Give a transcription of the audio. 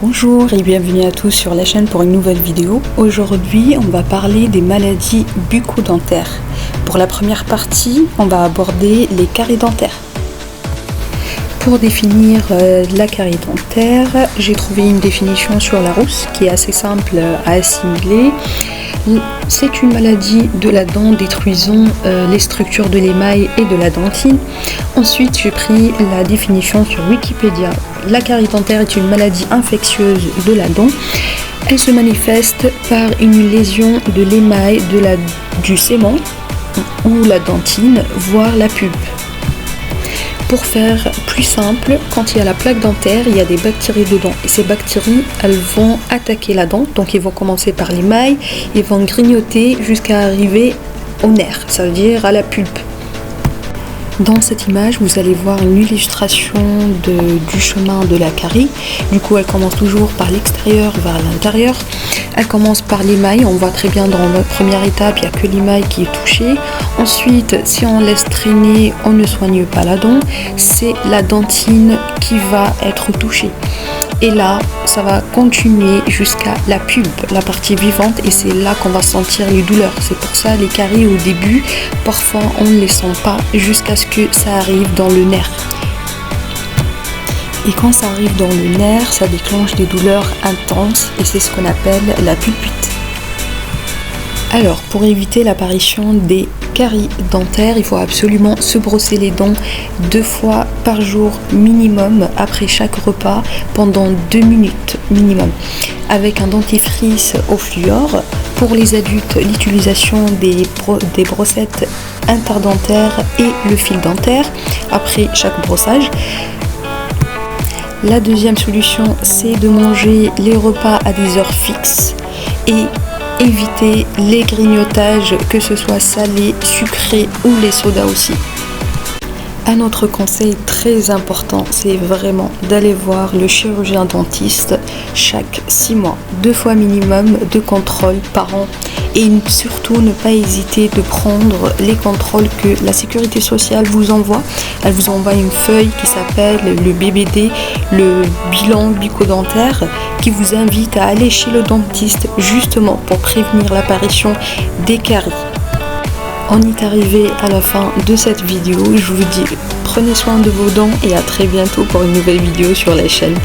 Bonjour et bienvenue à tous sur la chaîne pour une nouvelle vidéo. Aujourd'hui, on va parler des maladies bucco-dentaires. Pour la première partie, on va aborder les caries dentaires. Pour définir la carie dentaire, j'ai trouvé une définition sur Larousse qui est assez simple à assimiler. C'est une maladie de la dent détruisant les structures de l'émail et de la dentine. Ensuite, j'ai pris la définition sur Wikipédia. La carie dentaire est une maladie infectieuse de la dent. Elle se manifeste par une lésion de l'émail du sément ou la dentine, voire la pulpe. Pour faire plus simple, quand il y a la plaque dentaire, il y a des bactéries dedans. Et ces bactéries, elles vont attaquer la dent. Donc, ils vont commencer par l'émail, ils vont grignoter jusqu'à arriver au nerf, ça veut dire à la pulpe. Dans cette image, vous allez voir une illustration du chemin de la carie. Du coup, elle commence toujours par l'extérieur vers l'intérieur. Elle commence par l'émail. On voit très bien dans la première étape, il n'y a que l'émail qui est touché. Ensuite, si on laisse traîner, on ne soigne pas la dent. C'est la dentine qui va être touchée. Et là, ça va continuer jusqu'à la pulpe, la partie vivante, et c'est là qu'on va sentir les douleurs. C'est pour ça les caries au début, parfois on ne les sent pas jusqu'à ce que ça arrive dans le nerf. Et quand ça arrive dans le nerf, ça déclenche des douleurs intenses et c'est ce qu'on appelle la pulpite. Alors, pour éviter l'apparition des caries dentaires, il faut absolument se brosser les dents 2 fois par jour minimum après chaque repas pendant 2 minutes minimum avec un dentifrice au fluor. Pour les adultes, l'utilisation des brossettes interdentaires et le fil dentaire après chaque brossage. La deuxième solution, c'est de manger les repas à des heures fixes et éviter les grignotages, que ce soit salé, sucré ou les sodas aussi. Un autre conseil très important, c'est vraiment d'aller voir le chirurgien dentiste chaque 6 mois, 2 fois minimum de contrôles par an. Et surtout ne pas hésiter de prendre les contrôles que la sécurité sociale vous envoie. Elle vous envoie une feuille qui s'appelle le BBD, le bilan bucco-dentaire, qui vous invite à aller chez le dentiste justement pour prévenir l'apparition des caries. On est arrivé à la fin de cette vidéo. Je vous dis prenez soin de vos dents et à très bientôt pour une nouvelle vidéo sur la chaîne.